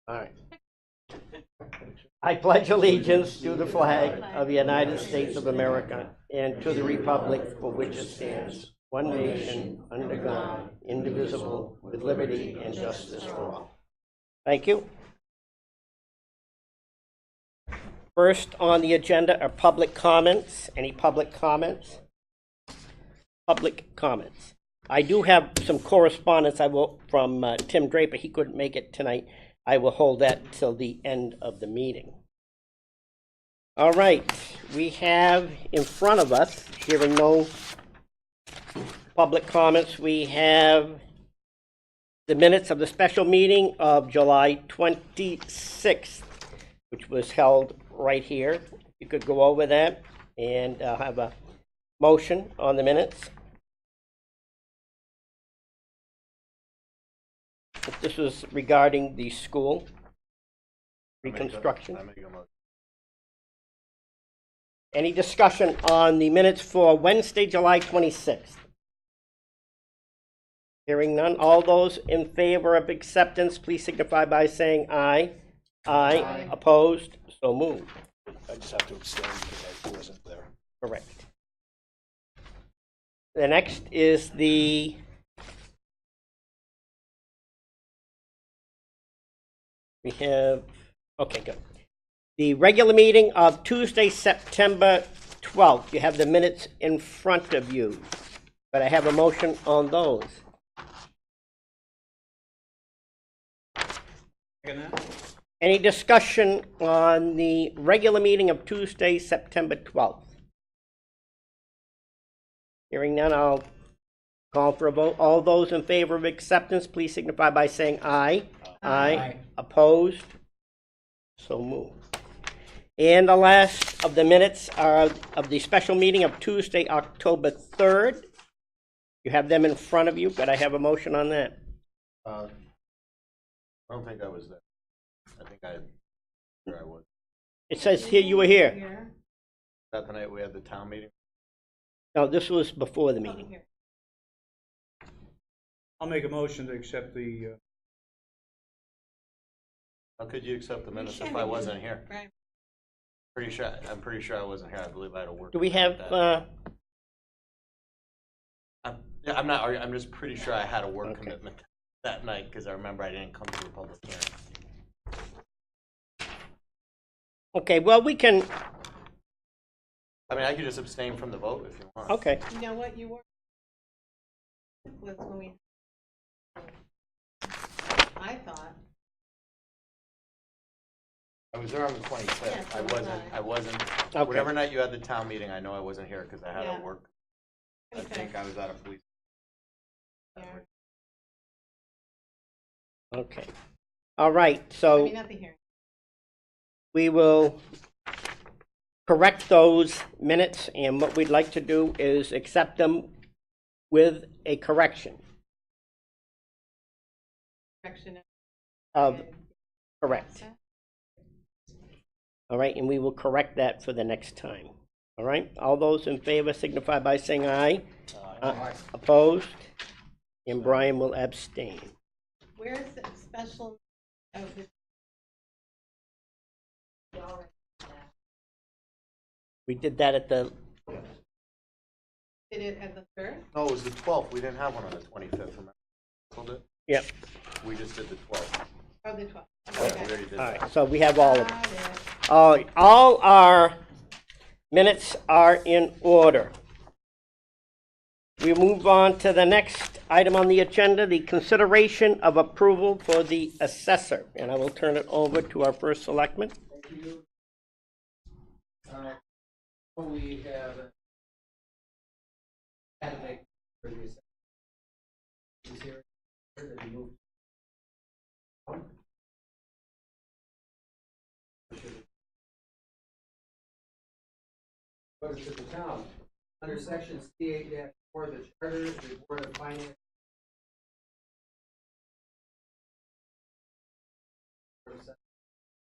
All right. I pledge allegiance to the flag of the United States of America and to the republic for which it stands, one nation, under God, indivisible, with liberty and justice for all. Thank you. First on the agenda are public comments. Any public comments? Public comments. I do have some correspondence from Tim Draper. He couldn't make it tonight. I will hold that till the end of the meeting. All right, we have in front of us, hearing no public comments, we have the minutes of the special meeting of July 26th, which was held right here. You could go over that and have a motion on the minutes. This was regarding the school reconstruction. Any discussion on the minutes for Wednesday, July 26th? Hearing none. All those in favor of acceptance, please signify by saying aye. Aye. Opposed? So moved. I just have to abstain because I wasn't there. Correct. The next is the okay, good. The regular meeting of Tuesday, September 12th. You have the minutes in front of you, but I have a motion on those. Any discussion on the regular meeting of Tuesday, September 12th? Hearing none, I'll call for a vote. All those in favor of acceptance, please signify by saying aye. Aye. Opposed? So moved. And the last of the minutes are of the special meeting of Tuesday, October 3rd. You have them in front of you, but I have a motion on that. I don't think I was there. I think I was. It says here you were here. That the night we had the town meeting? No, this was before the meeting. I'll make a motion to accept the. How could you accept the minutes if I wasn't here? Right. I'm pretty sure I wasn't here. I believe I had a work. Do we have, I'm not. I'm just pretty sure I had a work Okay. commitment that night because I remember I didn't come to the public hearing. okay, well, we can, I mean, I could just abstain from the vote if you want. okay. You know what you were? Was when we. I thought. I was there on the 25th. Yeah, so was I wasn't. Okay. Whatever night you had the town meeting, I know I wasn't here because I had Yeah. a work. I Okay. think I was at a police. Yeah. Okay. All right, I so mean, not the hearing. we will correct those minutes, and what we'd like to do is accept them with a correction Correction. of, correct. All right, and we will correct that for the next time. All right, all those in favor signify by saying aye. Opposed? And Brian will abstain. Where's the special? Oh, this. We did that at the, Did it at the third? No, it was the 12th. We didn't have one on the 25th. Remember? Hold it. yep, We just did the 12th. Oh, the 12th. Yeah, Okay. we already did all that. right, so we have all of them. Got it. All our minutes are in order. We move on to the next item on the agenda, the consideration of approval for the assessor. And I will turn it over to our first selectman. Thank you. We have had to make previous here that we moved. Goes to the town under section C8-4 of the charter, the Board of Finance.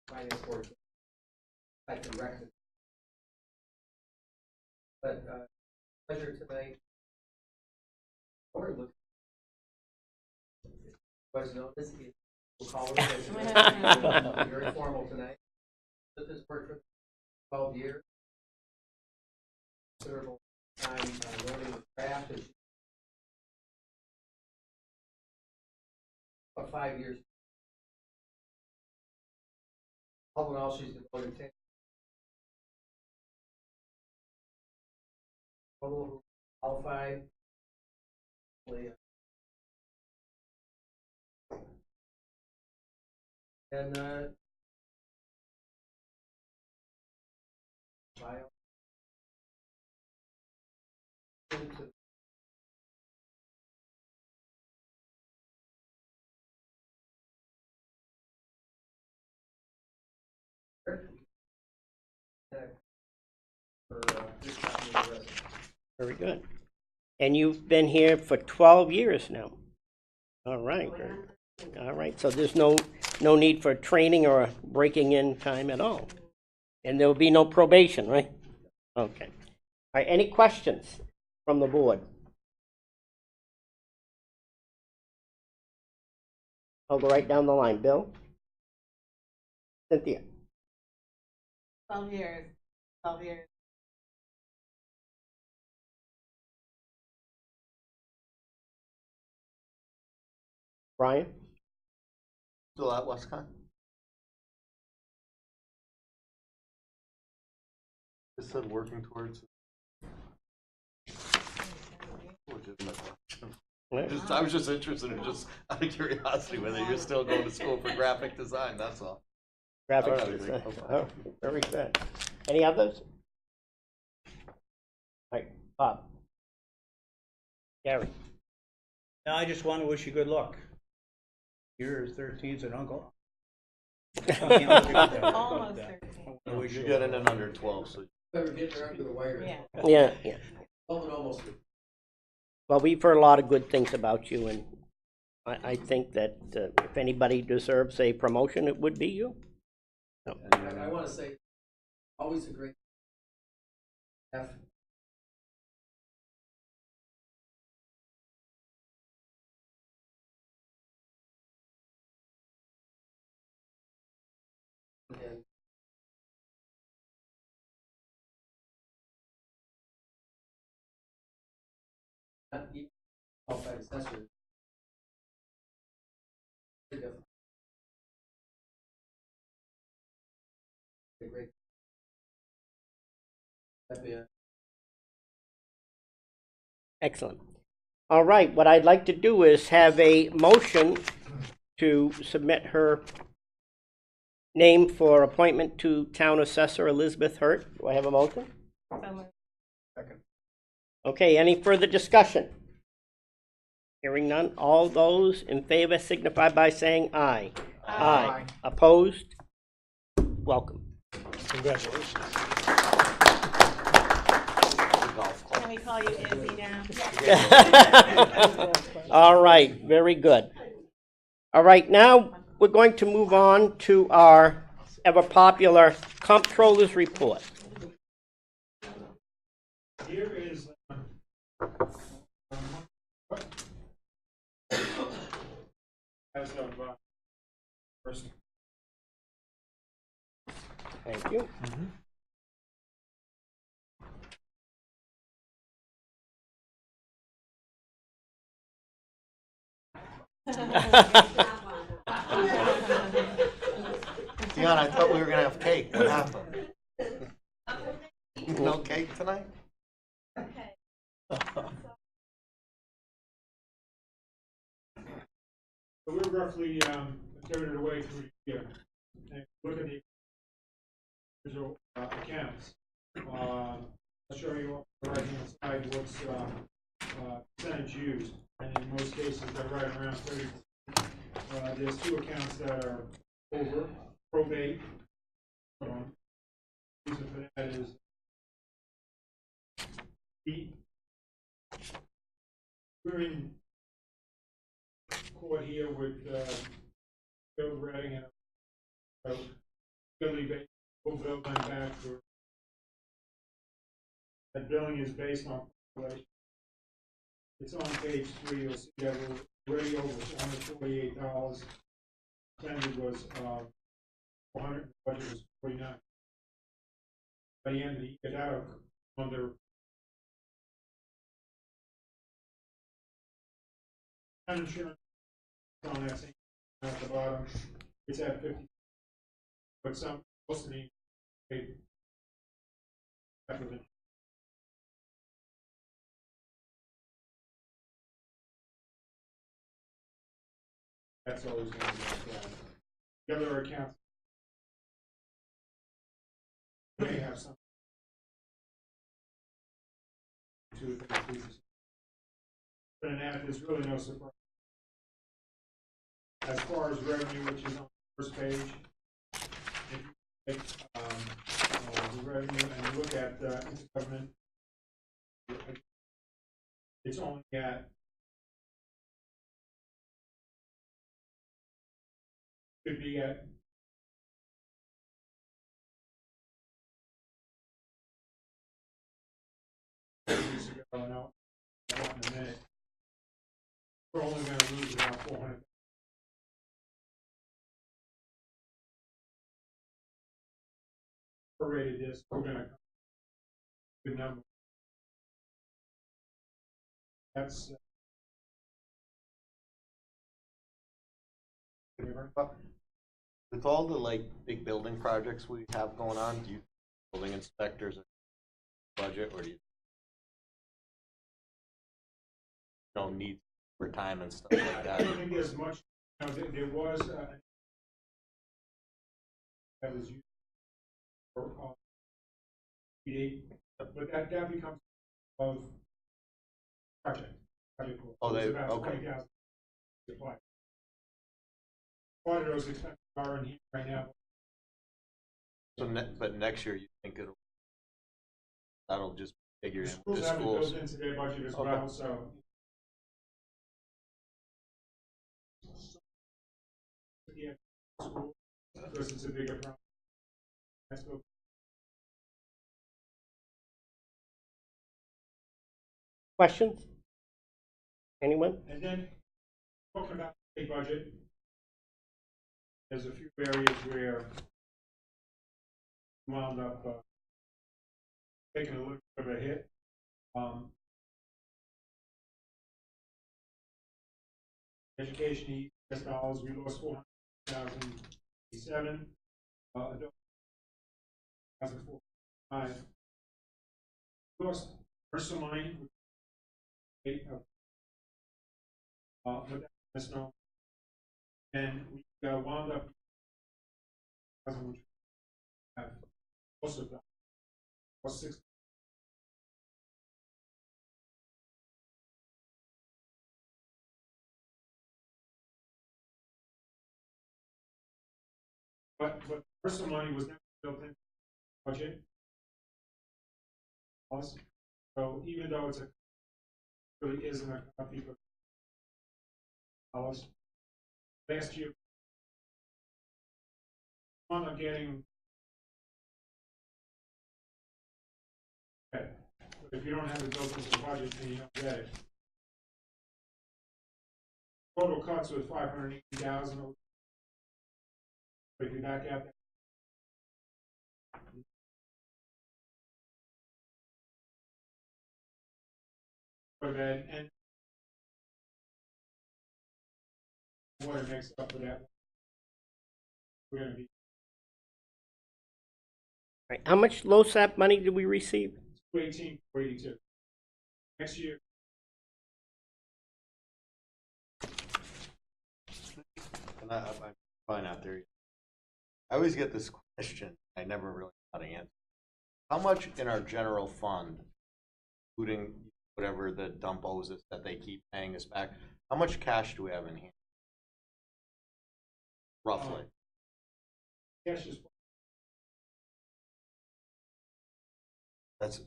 Finance Board. I can recommend. But pleasure tonight. Or look was known as We'll call it a very formal tonight. But this worked for 12 years. Considerable time learning the craft. And about 5 years. All in all, she's devoted 10. Total who qualified. And bio. For this copy of the resume. Very good. And you've been here for 12 years now. All right. All right. So there's no need for training or breaking in time at all. And there will be no probation, right? Okay. All right. Any questions from the board? I'll go right down the line. Bill? Cynthia? 12 years. 12 years. Brian? Still at Westcott? Just said working towards. Legitimate question. I was just interested in just out of curiosity whether you're still going to school for graphic design, that's all. Graphic All right, design. okay. Oh, very good. Any others? All right, Bob. Gary. No, I just want to wish you good luck. You're 13's an uncle. Almost 13. I wish You're you getting in under 12, so. Better get her up to the wire. Yeah. Yeah. 12 and almost. Well, we've heard a lot of good things about you, and I think that if anybody deserves a promotion, it would be you. So, I want to say, always a great staff. And not even qualified assessor. Very different. A great. That'd be a excellent. All right, what I'd like to do is have a motion to submit her name for appointment to Town Assessor Elizabeth Hurt. Do I have a motion? So moved. Okay, any further discussion? Hearing none, all those in favor signify by saying aye. Aye. Opposed? Welcome. Congratulations. Can we call you Izzy now? All right, very good. All right, now we're going to move on to our ever-popular Comptroller's Report. Here is as of first. Thank you. Dion, I thought we were gonna have cake, what happened? No cake tonight? So we're roughly a third of the way through the year. And look at the individual accounts. I'll show you on the right-hand side what's percentage used. And in most cases, they're right around 30%. There's two accounts that are over, probate. Reason for that is we're in court here with Bill Redding and Billy Bill back for that billing is based on population. It's on page 3. You'll see that we're already over $448 expended was, 400, the budget was 49. By the end of the year, that'll come under insurance on that same at the bottom. It's at 50, but most of the paid half of it. That's always going to be like that. The other accounts may have some to it that increases. But in that, there's really no surprise. As far as revenue, which is on the first page, if you take the revenue and you look at intergovernment, it's only at could be at years ago, no, not in a minute. We're only going to lose about 400. Prorated this, we're going to good number. That's With all the like big building projects we have going on, do you building inspectors budget, or do you don't need for time and stuff like I that? don't think there's much. You know, there was that was used for PD, but that becomes of project cost. Oh, It's they about okay. 20,000 supply. Part of those expenses are in here right now. So, but next year you think that'll just figure The in schools with the have it schools. built into their budget as Okay. well, so. Yeah, school, because it's a bigger problem. That's what. Questions? Anyone? And then, talking about the state budget, there's a few areas where wound up taking a little bit of a hit. Education, ES dollars, we lost 400,007. Adult 2005. We lost personal money, but that's no. And we wound up which have most of that was 6. But personal money was never built in the budget. So even though it's really isn't a copy of dollars, last year wound up getting. But if you don't have it built into the budget, then you don't get it. Total cuts was 580,000. If you back out that. And water makes up for that. We're going to be Right. How much LoSAP money did we receive? 218, 482. Next year. And I'm probably not there yet. I always get this question. I never really know how to answer. How much in our general fund, including whatever the dump owes us that they keep paying us back, how much cash do we have in hand? Roughly. Cash is That's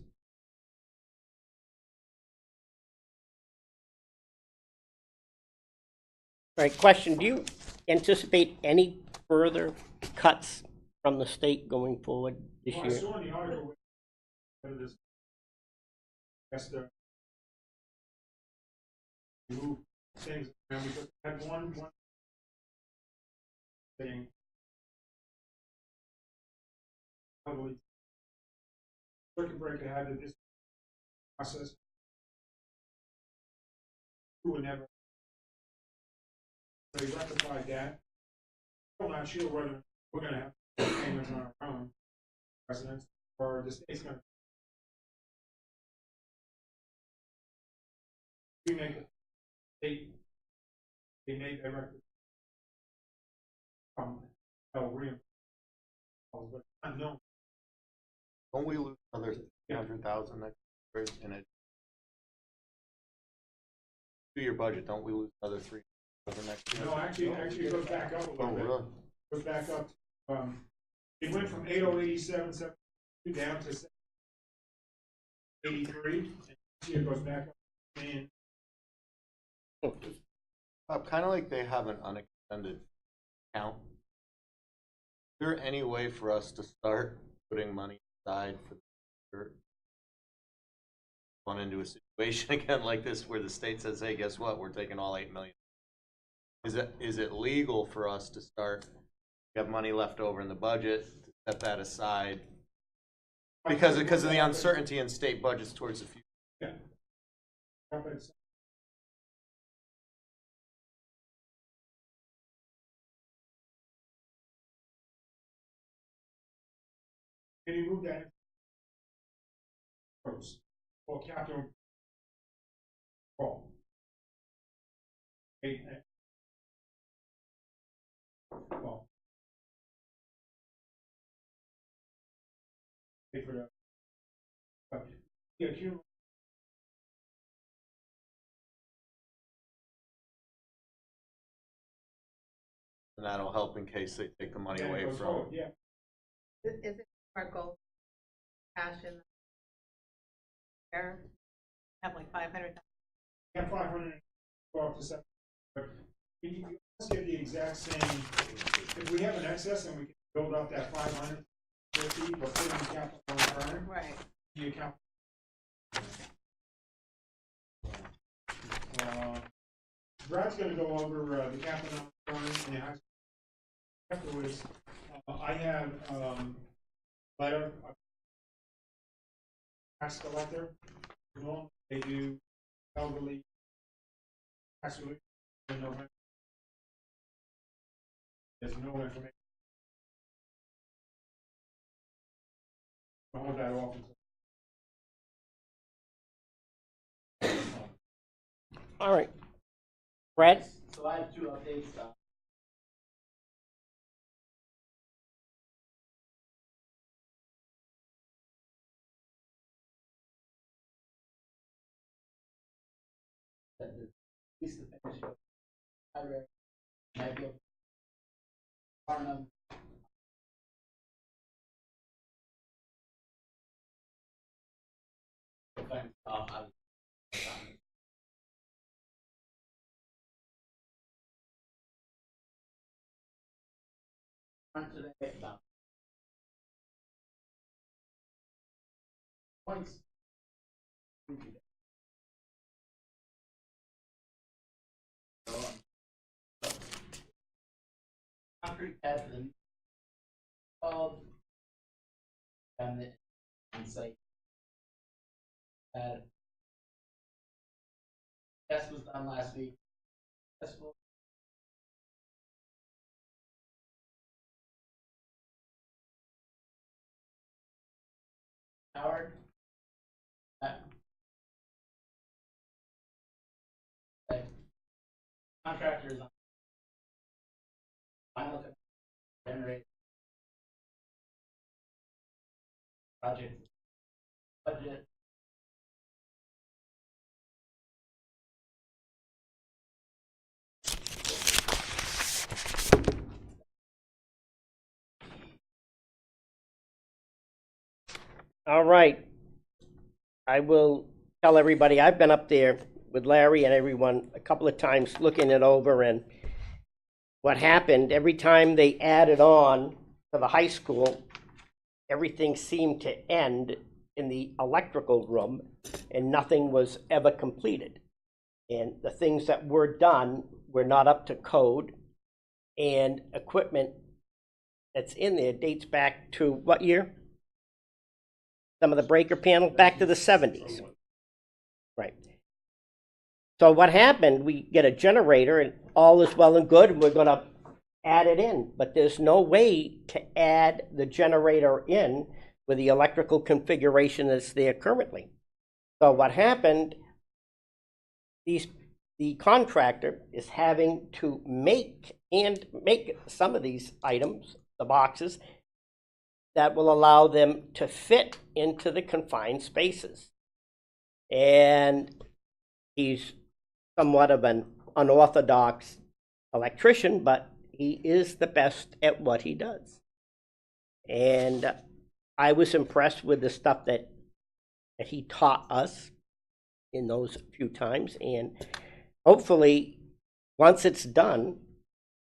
All right, question, do you anticipate any further cuts from the state going forward this well, I year? saw in the article whether this has to move things around because I had one saying, probably, circuit breaker had to this process. Who would never, they rectified that. I'm not sure whether we're gonna have payments on our own residents, or the state's gonna. We make it, they made that record. Real. But unknown. Don't we lose another 300,000 next year in it? 2-year budget, don't we lose another 300,000 next year? No, actually it goes back up a Oh, little bit. really? Goes back up, it went from 8087 down to 83, and this year it goes back up, and Kind of like they have an unexpended account. Is there any way for us to start putting money aside for the future? Run into a situation again like this where the state says, hey, guess what, we're taking all 8 million. Is it legal for us to start, have money left over in the budget, to set that aside? Because of the uncertainty in state budgets towards the future. yeah. Compensate. Can you move that? Or capital. Well. Well. Pay for the. Yeah, And that'll help in case they take the money yeah, away it goes from. forward, yeah. Is it our goal, cash in there, have like 500,000? Yeah, 500, go up to 7. But you let's get the exact same, if we have an excess and we can build up that 550, but put it in the capital return, Right. the account. Brad's gonna go over the capital return and the high school. Afterwards, I have letter, tax collector, normally they do elderly tax relief in November. There's no information. I'll hold that off until. All right. Brad? So I have 2 updates. That the police defense library might be able to Barnum. Defense stuff. Today about points. Concrete pad for the called and the site pad. Test was done last week. Successful. Howard. Contractors on final generate project budget. All right. I will tell everybody, I've been up there with Larry and everyone a couple of times looking it over, and what happened, every time they added on to the high school, everything seemed to end in the electrical room and nothing was ever completed. And the things that were done were not up to code. and equipment that's in there dates back to what year? Some of the breaker panels, back to the 70s. Right. So what happened, we get a generator and all is well and good, and we're gonna add it in, but there's no way to add the generator in with the electrical configuration that's there currently. So what happened, the contractor is having to make some of these items, the boxes, that will allow them to fit into the confined spaces. And he's somewhat of an unorthodox electrician, but he is the best at what he does. And I was impressed with the stuff that he taught us in those few times. And hopefully, once it's done,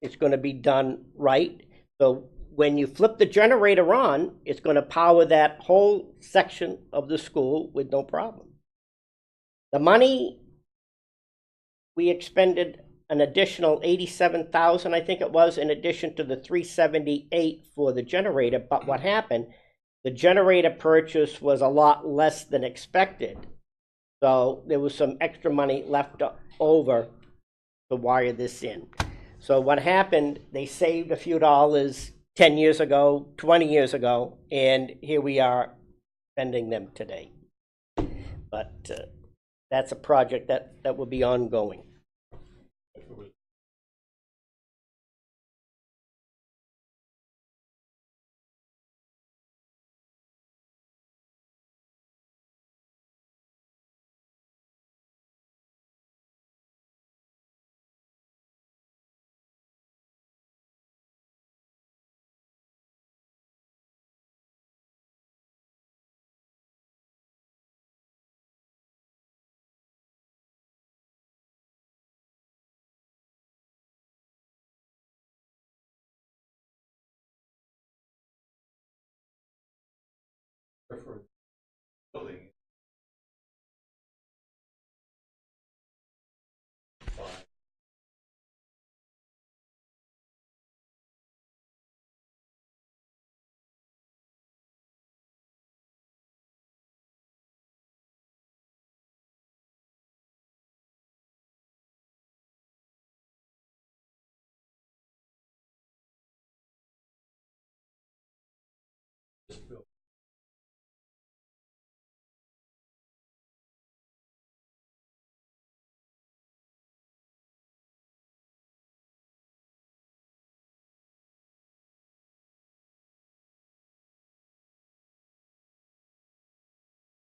it's going to be done right. So when you flip the generator on, it's going to power that whole section of the school with no problem. The money, we expended an additional $87,000, I think it was, in addition to the $378 for the generator. But what happened, the generator purchase was a lot less than expected. So there was some extra money left over to wire this in. So what happened, they saved a few dollars 10 years ago, 20 years ago, and here we are spending them today. But that's a project that will be ongoing. For building.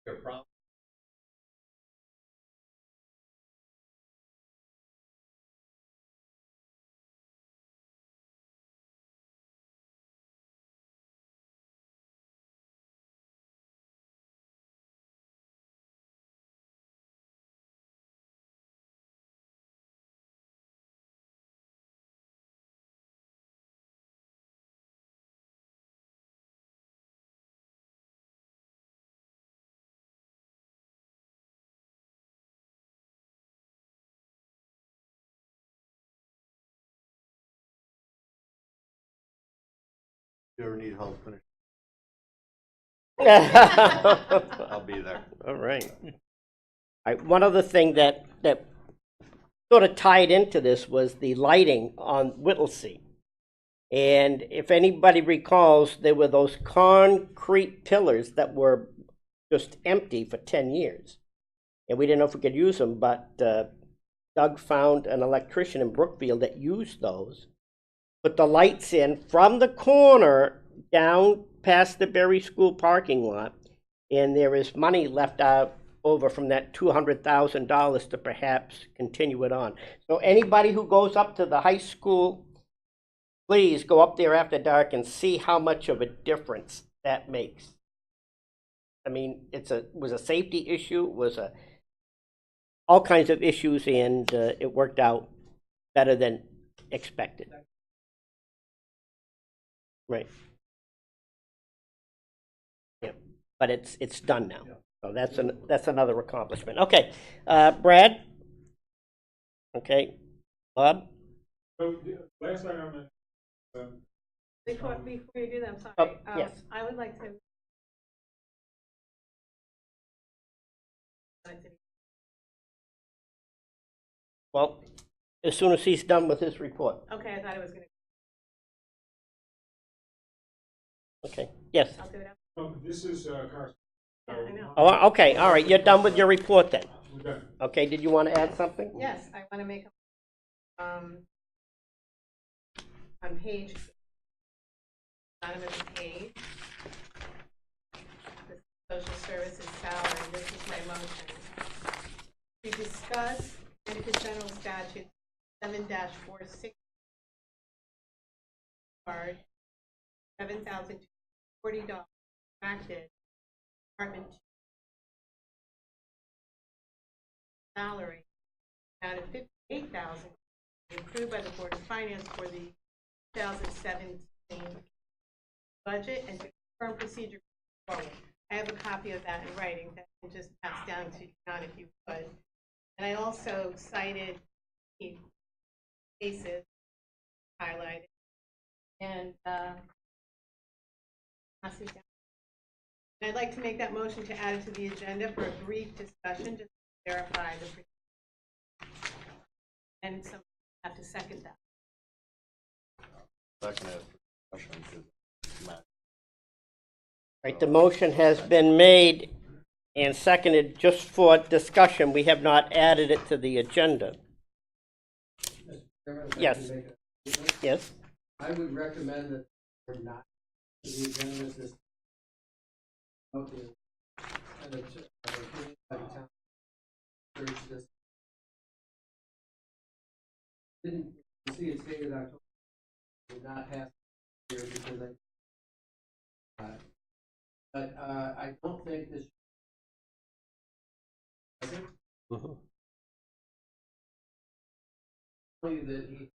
Your problem. If you ever need help finishing, All I'll be there. right. One other thing that sort of tied into this was the lighting on Whittlesey. And if anybody recalls, there were those concrete pillars that were just empty for 10 years. And we didn't know if we could use them, but Doug found an electrician in Brookfield that used those, put the lights in from the corner down past the Berry School parking lot, and there is money left out over from that $200,000 to perhaps continue it on. So anybody who goes up to the high school, please go up there after dark and see how much of a difference that makes. I mean, it was a safety issue, all kinds of issues, and it worked out better than expected. Right. Yeah, but it's done now. So that's another accomplishment. Okay, Brad. Okay, Bob. So the last item Before you do that, I'm sorry. Oh, yes. I would like to. Well, as soon as he's done with his report. Okay, I thought it was gonna, Okay, yes. I'll do it after. This is, Carson. Yeah, I know. Oh, okay, all right, you're done with your report then. We're done. Okay, did you want to add something? Yes, I want to make, on page, bottom of the page, the social services salary, this is my motion. To discuss Connecticut General Statute 7-46, card, $7,240, acted, Department 2, salary, amount of $58,000, approved by the Board of Finance for the 2017 budget and to confirm procedure forward. I have a copy of that in writing that I can just pass down to John if you would. And I also cited the cases highlighted and pass it down. And I'd like to make that motion to add it to the agenda for a brief discussion, just to verify the procedure. And some have to second that. Second it for discussion, 'cause Matt- Right, the motion has been made and seconded just for discussion. We have not added it to the agenda. Mr. Chairman, if I Yes. can make a statement, Yes? I would recommend that we're not to the agenda this. Okay. And it's, opinion by the town. Urge this. Didn't, you see it stated October, did not pass here because I don't think this. Mhm. Tell you that he.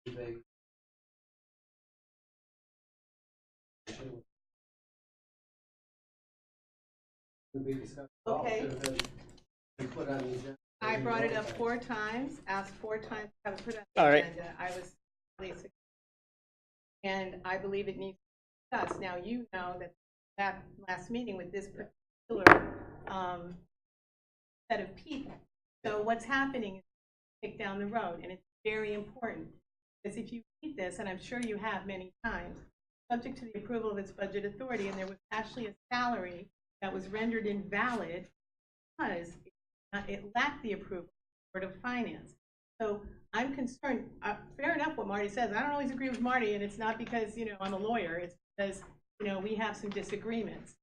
They. Would be discussed. Okay. Should have been put on the agenda. I brought it up 4 times, asked 4 times to have it put on the All right. agenda. I was really, and I believe it needs to be discussed. Now, you know that last meeting with this particular set of people. So what's happening is kick down the road, and it's very important. Because if you read this, and I'm sure you have many times, subject to the approval of its budget authority, and there was actually a salary that was rendered invalid because it lacked the approval of the Board of Finance. So I'm concerned, fair enough what Marty says. I don't always agree with Marty, and it's not because, I'm a lawyer. It's because, we have some disagreements.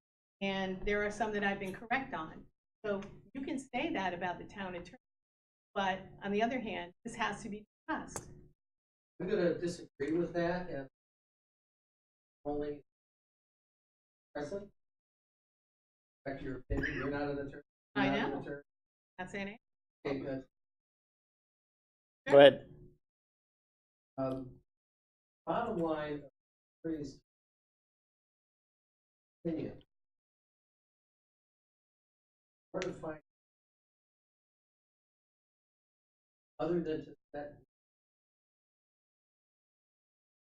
And there are some that I've been correct on. So you can say that about the town attorney. But on the other hand, this has to be discussed. I'm gonna disagree with that and only present. Back to your opinion, you're not an attorney. I You're not know. an attorney. Not saying it. Okay, good. Go ahead. Bottom line, attorney's opinion. Hard to find other than to that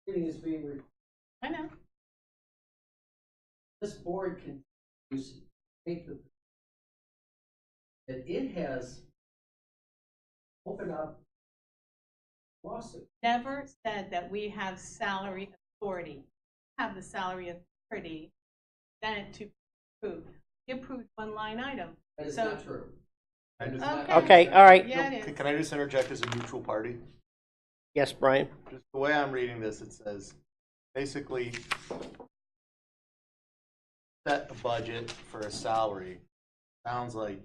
meeting is being recorded. I know. This board can take the that it has opened up lawsuit. Never said that we have salary authority. We have the salary authority Senate to approve. We approved one line item. That is So- not true. I just- Okay, all right. Yeah, it is. Can I just interject as a neutral party? Yes, Brian? Just the way I'm reading this, it says, basically, set a budget for a salary. Sounds like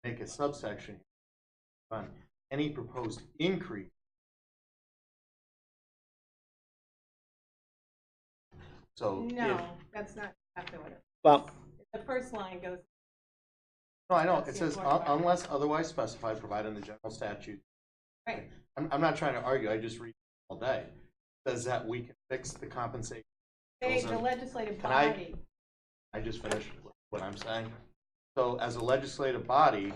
make a subsection on any proposed increase. So No, if, that's not exactly what it is. Well, The first line goes, no, I know, That's it the says important part. unless otherwise specified, provided in the general statute. right, I'm not trying to argue, I just read all day. Says that we can fix the compensation. hey, Those the are- legislative Can I- body. I just finished what I'm saying. So as a legislative body,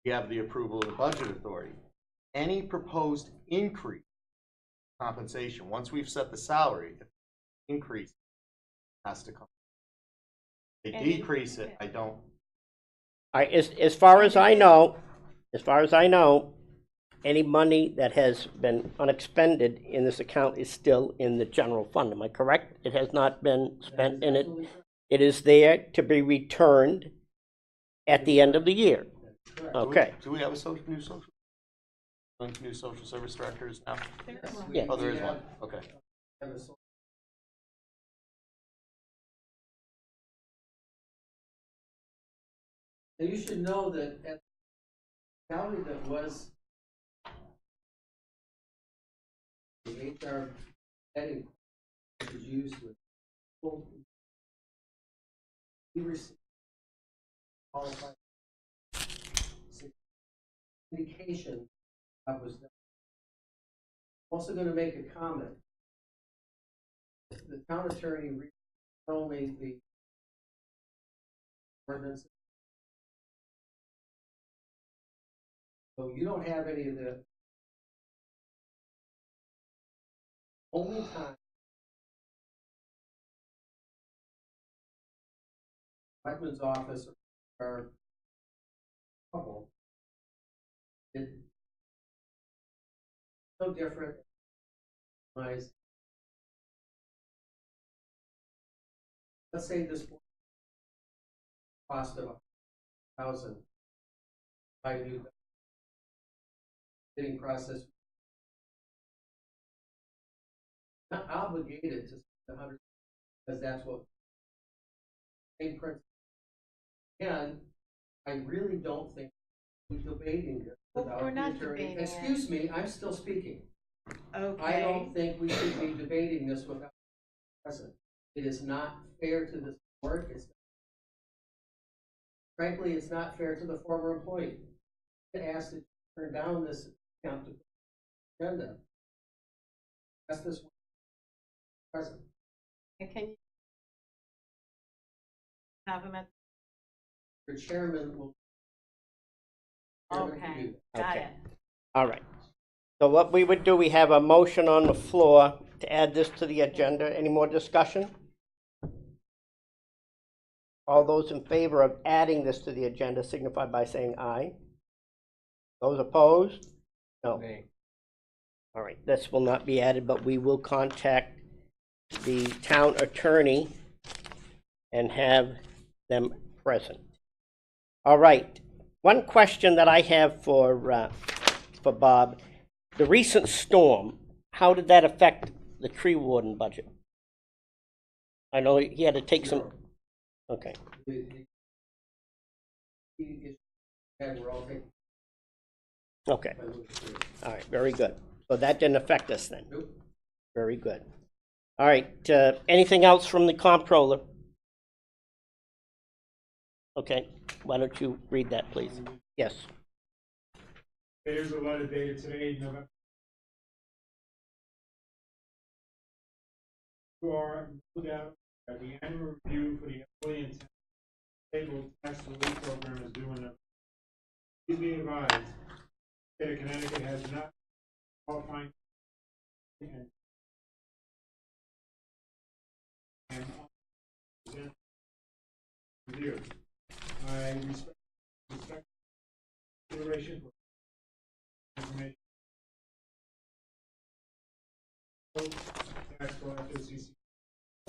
we have the approval of the budget authority. Any proposed increase in compensation, once we've set the salary, increase has to come. They And decrease it, I don't. All right, as far as I know, any money that has been unexpended in this account is still in the general fund. Am I correct? It has not been spent in it. Absolutely correct. It is there to be returned at the end of the year. Correct. Okay. Do we have a new social service directors now? There's one. Yeah. Oh, there is one, okay. And the so- And you should know that at the salary that was the HR heading was used with we received qualified indication that was done. I'm also going to make a comment. The town attorney read not only the ordinance, so you don't have any of the only time Whiteman's office or trouble. It's so different. Let's say this cost of $1,000 by new bidding process. Not obligated to the 100 because that's what same principle. And I really don't think we're debating this without We're not the attorney. debating it. Excuse me, I'm still speaking. Okay. I don't think we should be debating this without the president. It is not fair to this board. Frankly, it's not fair to the former employee. To ask to turn down this account to agenda. That's this president. And can you have him at, Your chairman will. chairman can okay, do that. got Okay. it. All right. So what we would do, we have a motion on the floor to add this to the agenda. Any more discussion? All those in favor of adding this to the agenda signify by saying aye. Those opposed? No. All right, this will not be added, but we will contact the town attorney and have them present. All right, one question that I have for Bob. The recent storm, how did that affect the tree warden budget? I know he had to take some, okay, And we're all taking. okay, all right, very good. So that didn't affect us then? Nope. Very good. All right, anything else from the comptroller? Okay, why don't you read that, please? Yes. There's a letter dated today, November. You are no doubt that the annual review for the employee and stable tax relief program is due in November. Please be advised, the state of Connecticut has not qualifying and review. I respect consideration for information. Tax for FOCC.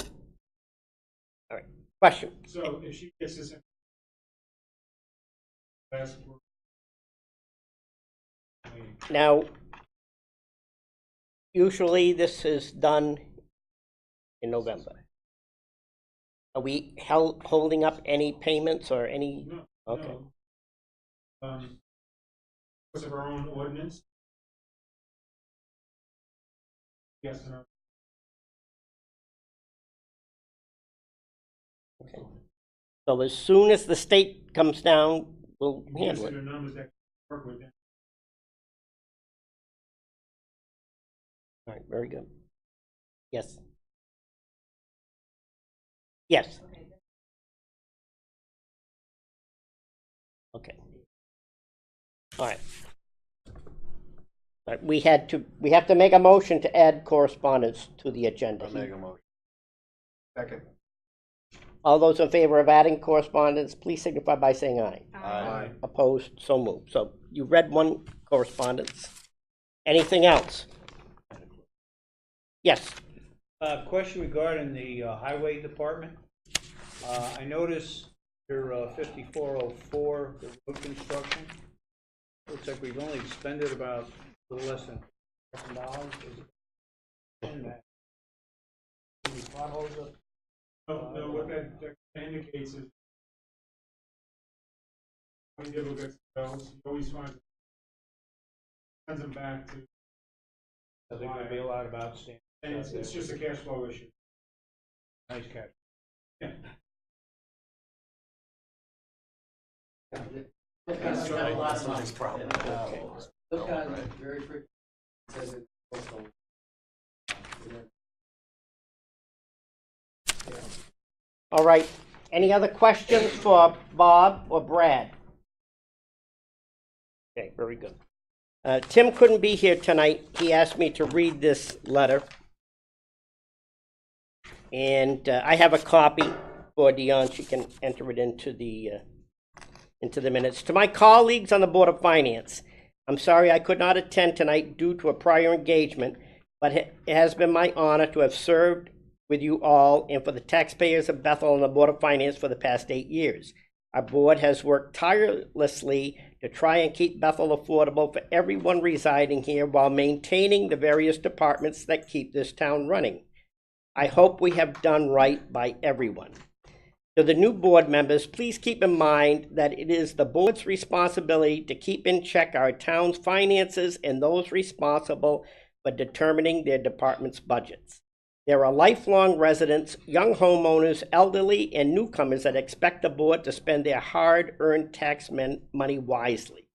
All right, question. So if she gets this, ask for. Now, usually this is done in November. Are we holding up any payments or any? No, Okay. no. Because of our own ordinance. Yes, and Okay. So as soon as the state comes down, we'll yes, handle it. the numbers that work with them. All right, very good. Yes. Yes. Okay. All right. But we have to make a motion to add correspondence to the agenda. I'll make a motion. Second. All those in favor of adding correspondence, please signify by saying aye. Aye. Opposed, so moved. So you read one correspondence. Anything else? Yes, Question regarding the highway department. I noticed your 5404, the road construction. Looks like we've only expended about a little less than $1,000. Is it in that? Any potholes up? No, what that indicates is when Dibble gets bills, he always sends them back to, There's going to be a lot of outstanding. and it's just a cash flow issue. Nice catch. Yeah. Look at it, right. a lot of That's money. his problem. Yeah. Okay. Look at it, very frequently, says it's also. all right. Any other questions for Bob or Brad? Okay, very good. Tim couldn't be here tonight. He asked me to read this letter. And I have a copy for Dion. She can enter it into the minutes. To my colleagues on the Board of Finance, I'm sorry I could not attend tonight due to a prior engagement, but it has been my honor to have served with you all and for the taxpayers of Bethel and the Board of Finance for the past 8 years. Our board has worked tirelessly to try and keep Bethel affordable for everyone residing here while maintaining the various departments that keep this town running. I hope we have done right by everyone. To the new board members, please keep in mind that it is the board's responsibility to keep in check our town's finances and those responsible for determining their department's budgets. There are lifelong residents, young homeowners, elderly, and newcomers that expect the board to spend their hard-earned tax money wisely.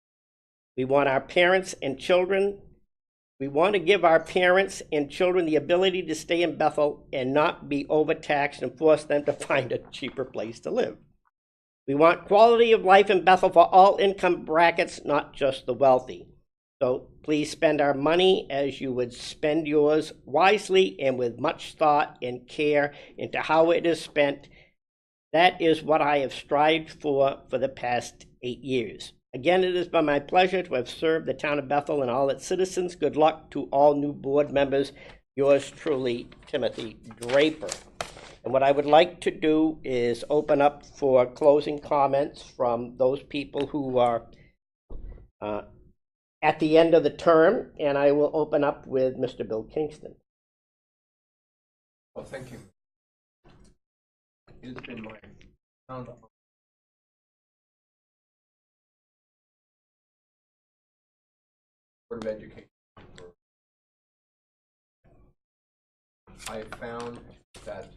We want to give our parents and children the ability to stay in Bethel and not be overtaxed and force them to find a cheaper place to live. We want quality of life in Bethel for all income brackets, not just the wealthy. So please spend our money as you would spend yours, wisely and with much thought and care into how it is spent. That is what I have strived for the past 8 years. Again, it has been my pleasure to have served the town of Bethel and all its citizens. Good luck to all new board members. Yours truly, Timothy Draper. And what I would like to do is open up for closing comments from those people who are at the end of the term, and I will open up with Mr. Bill Kingston. Well, thank you. It's been my honor. Board of Education. I have found that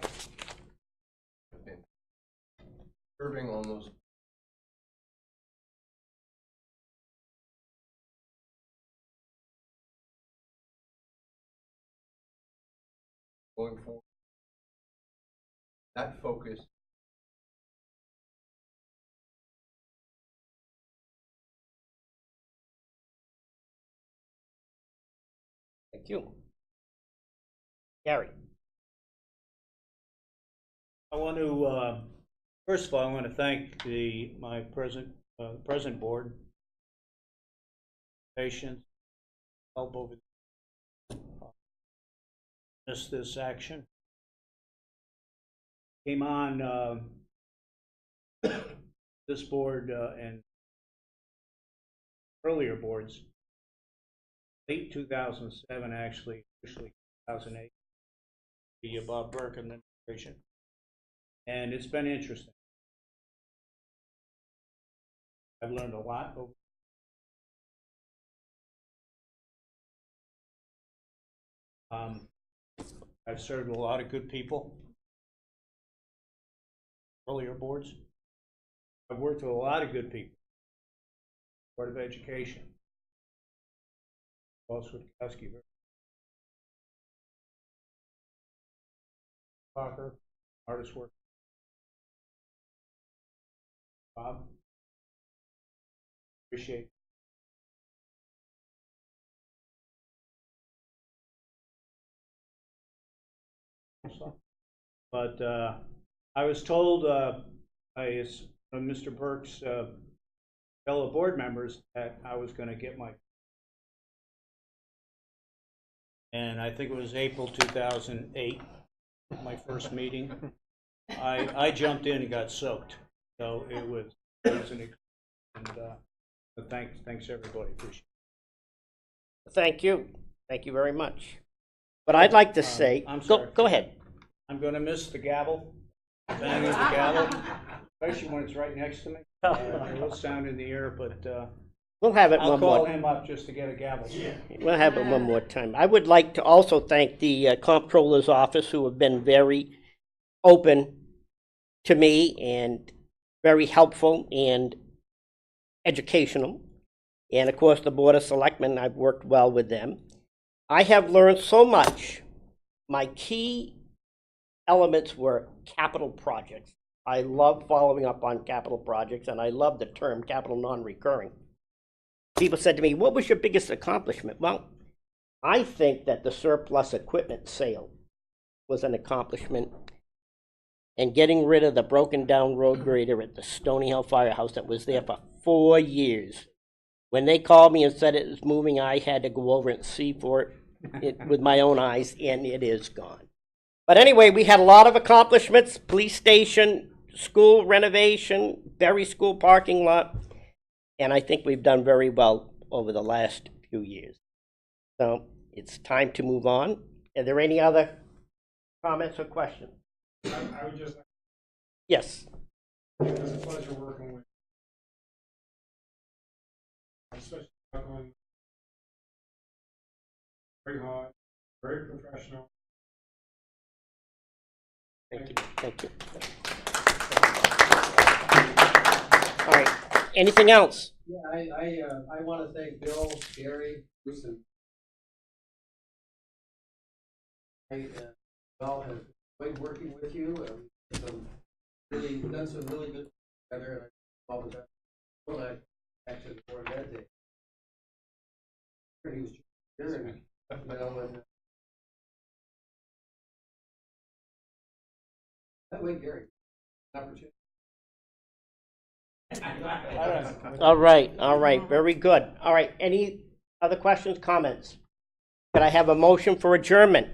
I've been serving on those going forward. That focus Thank you. Gary. I want to, first of all, I want to thank my present board, patience, help over this action. Came on this board and earlier boards, late 2007, actually, officially 2008, the Bob Burke administration. And it's been interesting. I've learned a lot over I've served a lot of good people, earlier boards. I've worked with a lot of good people. Board of Education, also with Kowski, Parker, artist work. Bob, Appreciate it. But I was told by Mr. Burke's fellow board members that I was going to get my, and I think it was April 2008, my first meeting. I jumped in and got soaked, so it was an and but thanks everybody, appreciate Thank you. Thank you very much. But I'd like to say, I'm go, sorry. go ahead. it. I'm going to miss the gavel, banging the gavel, especially when it's right next to me. It will sound in the air, but We'll have it I'll one call more. him up just to get a gavel. We'll have it one more time. I would like to also thank the comptroller's office, who have been very open to me and very helpful and educational. And of course, the Board of Selectmen, I've worked well with them. I have learned so much. My key elements were capital projects. I love following up on capital projects, and I love the term capital non-recurring. People said to me, what was your biggest accomplishment? Well, I think that the surplus equipment sale was an accomplishment. And getting rid of the broken down road grader at the Stony Hill Firehouse that was there for 4 years. When they called me and said it was moving, I had to go over and see for it with my own eyes, and it is gone. But anyway, we had a lot of accomplishments: police station, school renovation, Berry School parking lot, and I think we've done very well over the last few years. So it's time to move on. Are there any other comments or questions? I would just, Yes. it was a pleasure working with, especially on very hard, very professional. Thank you. Thank you. All right. Anything else? Yeah, I want to thank Bill, Gary, Bruce, and Well, have enjoyed working with you. We've done some really good together, and all the best. Well, actually, before that day, he was here, and that way, Gary, opportunity. All right. All right. Very good. All right. Any other questions, comments? Could I have a motion for adjournment?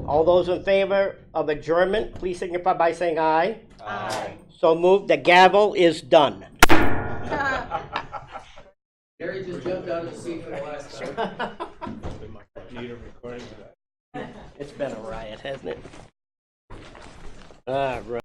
All those in favor of adjournment, please signify by saying aye. Aye. So moved. The gavel is done. Gary just jumped out of the seat for the last time. Need a recording of that. It's been a riot, hasn't it? All right.